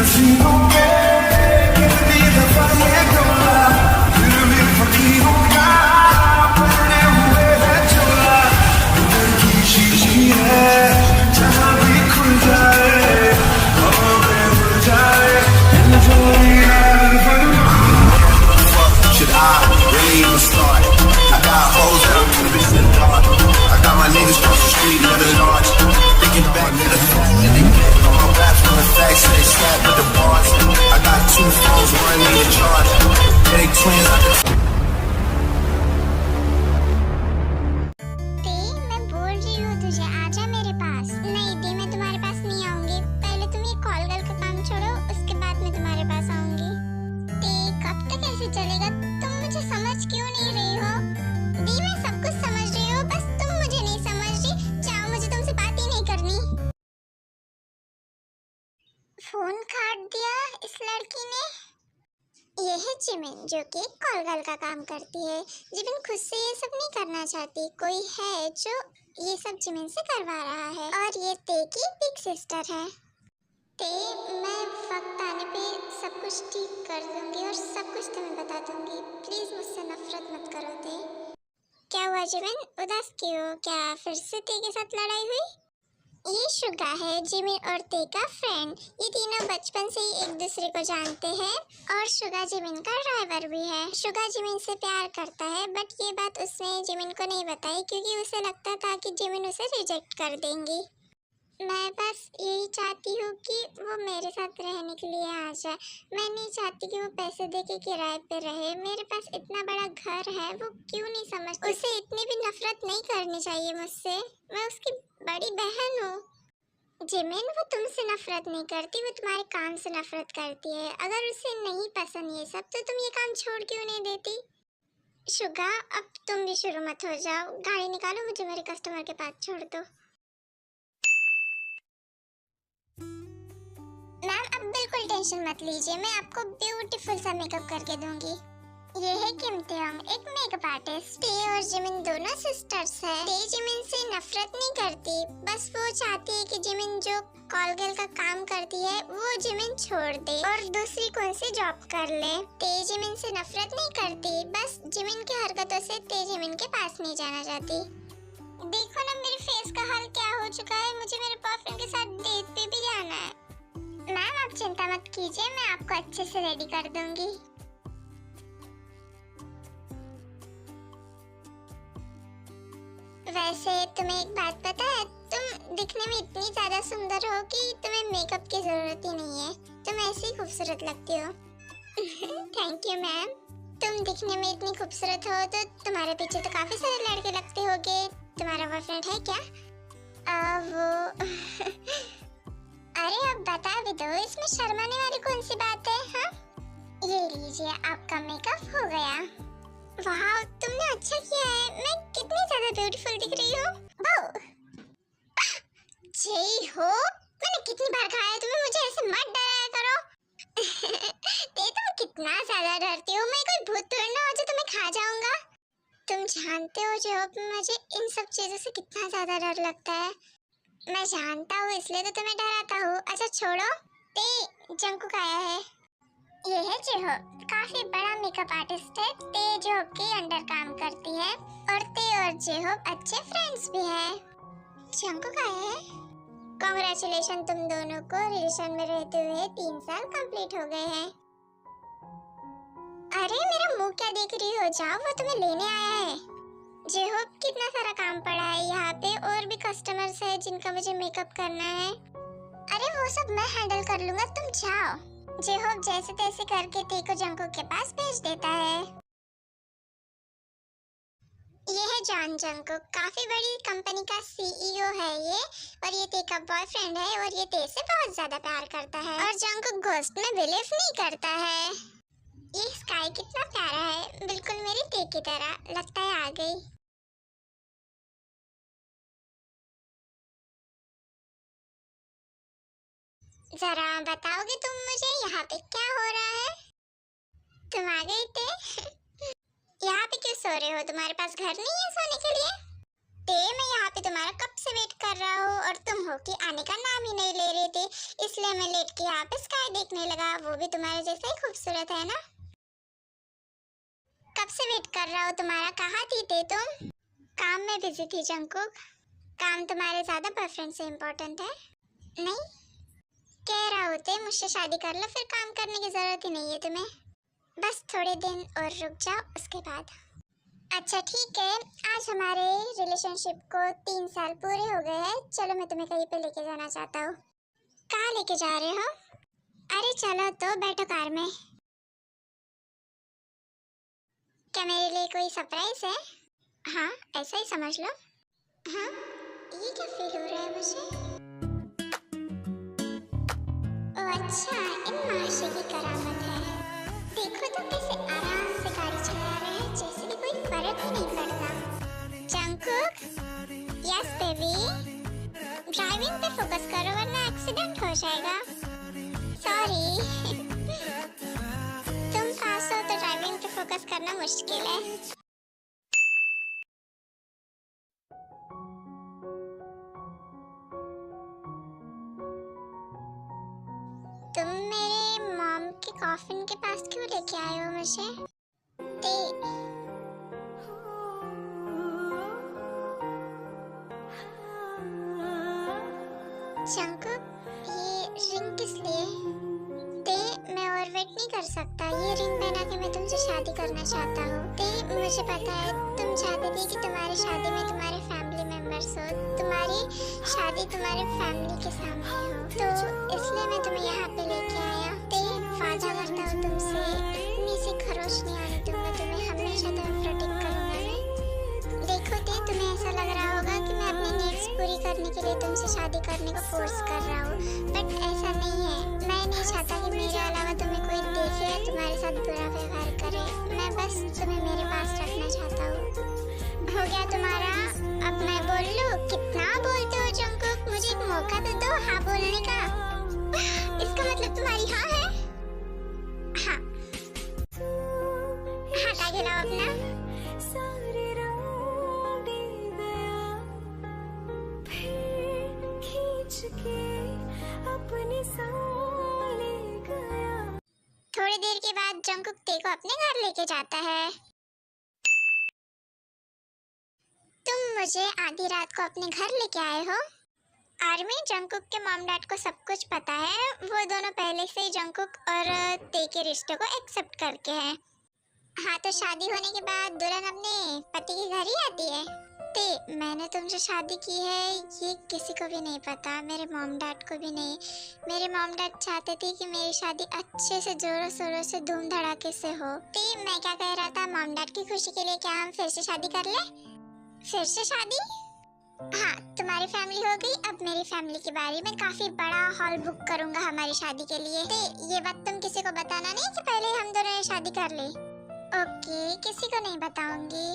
हसीनों पे कितनी दफा ये डोला, फिर भी फकीरों का पहने हुए है चोला। दिल की शीशी है जहाँ भी खुल जाए, हवा में उड़ जाए, enjoy should I really even start? I got hoes that I'm convinced in the dark. I got my niggas across the street, never large. Thinking back to the fact that they get on my raps from the facts that they slap with the bars. I got 2 phones, one need a charge. Yeah, they twins like the ते मैं बोल रही हूँ तुझे आजा मेरे पास। नहीं दी, मैं तुम्हारे पास नहीं आऊंगी। पहले तुम ये कॉल गर्ल का काम छोड़ो, उसके बाद मैं तुम्हारे पास आऊंगी। ते कब तक ऐसे चलेगा? तुम मुझे समझ क्यों नहीं रही हो? दी मैं सब कुछ समझ रही हूँ, बस तुम मुझे नहीं समझ रही। जाओ, मुझे तुमसे बात ही नहीं करनी। फोन काट दिया इस लड़की ने। ये है जिमिन, जो कि कॉल गर्ल का काम करती है। जिमिन खुद से ये सब नहीं करना चाहती, कोई है जो ये सब जिमिन से करवा रहा है। और ये ते की बिग सिस्टर है। ते मैं वक्त आने पे सब कुछ ठीक कर दूंगी और सब कुछ तुम्हें बता दूंगी। प्लीज मुझसे नफरत मत करो ते। क्या हुआ जिमिन, उदास क्यों? क्या फिर से ते के साथ लड़ाई हुई? ये शुगा है, जिमिन और ते का फ्रेंड। ये तीनों बचपन से ही एक दूसरे को जानते हैं और शुगा जिमिन का ड्राइवर भी है। शुगा जिमिन से प्यार करता है, बट ये बात उसने जिमिन को नहीं बताई क्योंकि उसे लगता था कि जिमिन उसे रिजेक्ट कर देंगी। मैं बस यही चाहती हूँ कि वो मेरे साथ रहने के लिए आ जाए। मैं नहीं चाहती कि वो पैसे दे के किराए पे रहे। मेरे पास इतना बड़ा घर है, वो क्यों नहीं समझती? उसे इतनी भी नफरत नहीं करनी चाहिए मुझसे। मैं उसकी बड़ी बहन हूँ। जिमिन, वो तुमसे नफरत नहीं करती, वो तुम्हारे काम से नफरत करती है। अगर उसे नहीं पसंद ये सब, तो तुम ये काम छोड़ क्यों नहीं देती? शुगा, अब तुम भी शुरू मत हो जाओ। गाड़ी निकालो, मुझे मेरे कस्टमर के पास छोड़ दो। मैम, अब बिल्कुल टेंशन मत लीजिए, मैं आपको ब्यूटीफुल सा मेकअप करके दूंगी। ये है किम तेयोंग, एक मेकअप आर्टिस्ट। ते और जिमिन दोनों सिस्टर्स है। ते जिमिन से नफरत नहीं करती, बस वो चाहती है कि जिमिन जो कॉल गर्ल का काम करती है वो जिमिन छोड़ दे और दूसरी कौन सी जॉब कर ले। ते जिमिन से नफरत नहीं करती, बस जिमिन की हरकतों से ते जिमिन के पास नहीं जाना चाहती। देखो ना मेरे फेस का हाल क्या हो चुका है। मुझे मेरे बॉयफ्रेंड के साथ डेट पे भी जाना है। मैम, आप चिंता मत कीजिए, मैं आपको अच्छे से रेडी कर दूंगी। वैसे तुम्हें एक बात पता है, तुम दिखने में इतनी ज्यादा सुंदर हो कि तुम्हें मेकअप की जरूरत ही नहीं है। तुम ऐसे ही खूबसूरत लगती हो। Thank you ma'am. तुम दिखने में इतनी खूबसूरत हो तो तुम्हारे पीछे तो काफी सारे लड़के लगते होंगे। तुम्हारा बॉयफ्रेंड है क्या? वो अरे अब बता भी दो, इसमें शर्माने वाली कौन सी बात है? हाँ, ये लीजिए, आपका मेकअप हो गया। वाह, तुमने अच्छा किया है। मैं कितनी ज्यादा ब्यूटीफुल दिख रही हूँ। जय हो, मैंने कितनी बार कहा है तुम्हें मुझे ऐसे मत डराया करो। ते तुम कितना ज्यादा डरती हो। मैं कोई भूत थोड़ी ना हो जो तुम्हें खा जाऊंगा। तुम जानते हो जो मुझे इन सब चीजों से कितना ज्यादा डर लगता है। मैं जानता हूँ, इसलिए तो तुम्हें डराता हूँ। अच्छा छोड़ो, ते जंकुक आया है। ये है जेहो, काफी बड़ा मेकअप आर्टिस्ट है। ते जेहो के अंडर काम करती है और ते और जेहो अच्छे फ्रेंड्स भी हैं। जंकुक आया है। कांग्रेचुलेशन, तुम दोनों को रिलेशन में रहते हुए 3 साल कंप्लीट हो गए हैं। अरे मेरा मुंह क्या देख रही हो? जाओ, वो तुम्हें लेने आया है। जेहो, कितना सारा काम पड़ा है यहाँ पे और भी कस्टमर्स है जिनका मुझे मेकअप करना है। अरे वो सब मैं हैंडल कर लूंगा, तुम जाओ। जेहो जैसे तैसे करके ते को जंकुक के पास भेज देता है। ये है जॉन जंकुक, काफी बड़ी कंपनी का सीईओ है ये, और ये ते का बॉयफ्रेंड है और ये ते से बहुत ज्यादा प्यार करता है और जंकुक घोस्ट में बिलीव नहीं करता है। ये स्काई कितना प्यारा है, बिल्कुल मेरी ते की तरह। लगता है आ गई। जरा बताओगे तुम मुझे यहाँ पे क्या हो रहा है? तुम आ गए थे। यहाँ पे क्यों सो रहे हो? तुम्हारे पास घर नहीं है सोने के लिए? ते मैं यहाँ पे तुम्हारा कब से वेट कर रहा हूँ और और तुम हो कि आने का नाम ही नहीं ले रहे थे, इसलिए मैं लेट के यहाँ पे स्काई देखने लगा। वो भी तुम्हारे जैसे ही खूबसूरत है ना। कब से वेट कर रहा हूँ तुम्हारा, कहाँ थे तुम? काम में बिजी थी जंकुक। काम तुम्हारे ज्यादा बॉयफ्रेंड से इम्पोर्टेंट है? नहीं, कह रहा होते मुझसे शादी कर लो, फिर काम करने की जरूरत ही नहीं है तुम्हें। बस थोड़े दिन और रुक जाओ, उसके बाद। अच्छा ठीक है, आज हमारे रिलेशनशिप को 3 साल पूरे हो गए हैं। चलो मैं तुम्हें कहीं पे लेके जाना चाहता हूँ। कहाँ लेके जा रहे हो? अरे चलो तो बैठो कार में। क्या मेरे लिए कोई सरप्राइज है? हाँ, ऐसा ही समझ लो। हाँ, ये क्या फील हो रहा है मुझे? ओह अच्छा, इन माशे की करामत है। देखो तो कैसे आराम से गाड़ी चला रहे हैं, जैसे कि कोई फर्क ही नहीं पड़ता। जंकुक, यस बेबी, ड्राइविंग पे फोकस करो वरना एक्सीडेंट हो जाएगा। सॉरी। तुम पास हो तो ड्राइविंग पे फोकस करना मुश्किल है। तुम मेरे मॉम के कॉफिन के पास क्यों लेके आए हो मुझे? ते जंकुक, ये रिंग किस लिए? ते मैं और वेट नहीं कर सकता। ये रिंग पहना के मैं तुमसे शादी करना चाहता हूँ। ते मुझे पता है तुम चाहते थे कि तुम्हारी शादी में तुम्हारे फैमिली मेंबर्स हो, तुम्हारी शादी तुम्हारे फैमिली के सामने हो, तो इसलिए मैं तुम्हें यहाँ पे लेके आया। ते वादा करता हूँ तुमसे, इतनी सी खरोच नहीं आने दूंगा तुम्हें, हमेशा तुम्हें प्रोटेक्ट करूंगा मैं। देखो ते, तुम्हें ऐसा लग रहा होगा कि मैं अपनी नीड्स पूरी करने के लिए तुमसे शादी करने को फोर्स कर रहा हूँ, बट ऐसा नहीं है। मैं नहीं चाहता कि मेरे अलावा तुम्हें कोई देखे या तुम्हारे साथ बुरा व्यवहार करे। मैं बस तुम्हें मेरे पास रखना चाहता हूँ। हो गया तुम्हारा? अब मैं बोल लूँ? कितना बोलते हो जंकुक, मुझे एक मौका तो दो हाँ बोलने का। इसका मतलब तुम्हारी हाँ है? हाँ, हाथ आगे लाओ अपना। थोड़ी देर के बाद जंकुक ते को अपने घर लेके जाता है। तुम मुझे आधी रात को अपने घर लेके आए हो? आर्मी, जंकुक के मॉम डैड को सब कुछ पता है। वो दोनों पहले से ही जंकुक और ते के रिश्ते को एक्सेप्ट करके हैं। हाँ, तो शादी होने के बाद दुल्हन अपने पति के घर ही आती है। ते, मैंने तुमसे शादी की है ये किसी को भी नहीं पता, मेरे मॉम डैड को भी नहीं। मेरे मॉम डैड चाहते थे कि मेरी शादी अच्छे से जोरों शोरों से धूम धड़ाके से हो। ते, मैं क्या कह रहा था, मॉम डैड की खुशी के लिए क्या हम फिर से शादी कर ले? फिर से शादी? हाँ, तुम्हारी फैमिली हो गई, अब मेरी फैमिली की बारी। मैं काफी बड़ा हॉल बुक करूंगा हमारी शादी के लिए। ते, ये बात तुम किसी को बताना नहीं कि पहले हम दोनों शादी कर ले। ओके, किसी को नहीं बताऊंगी।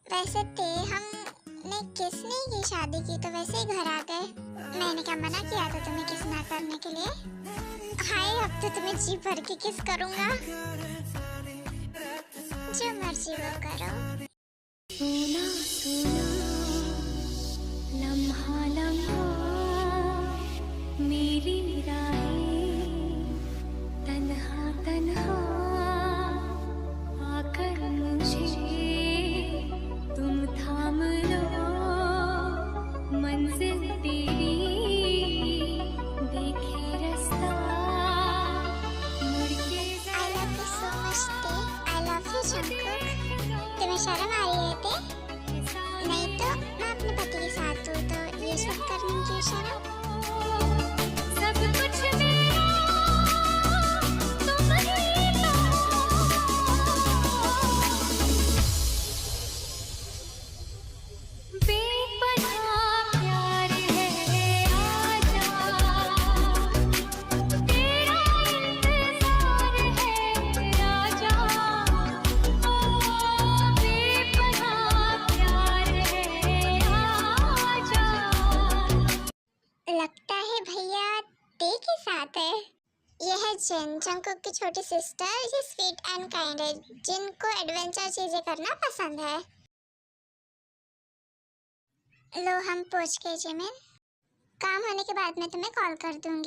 वैसे ते, हमने किस नहीं की शादी की तो वैसे ही घर आ गए। मैंने क्या मना किया था तुम्हें किस ना करने के लिए? हाय, अब तो तुम्हें जी भर के किस करूंगा। जो मर्जी वो करो। सोना सोना लम्हा लम्हा मेरी राहें तन्हा तन्हा आकर मुझे तुम थाम लो, मंजिल तेरी देखे रास्ता मुड़ के I love you so much ते। I love you Jungkook. तुम्हें शर्म आ रही है ते? नहीं तो मैं अपने पति के साथ हूँ, तो ये सब करने में क्यों शर्म? सब कुछ मेरा तुम ही लो। बेपनाह प्यार है आजा, तेरा इंतजार है राजा। ओ बेपनाह प्यार है आजा। लगता है भैया ते के साथ है। यह है जिन, जंकुक की छोटी सिस्टर। ये स्वीट एंड काइंड है, जिनको एडवेंचर चीजें करना पसंद है। लो, हम पहुंच गए जिमिन। काम होने के बाद मैं तुम्हें कॉल कर दूंगी।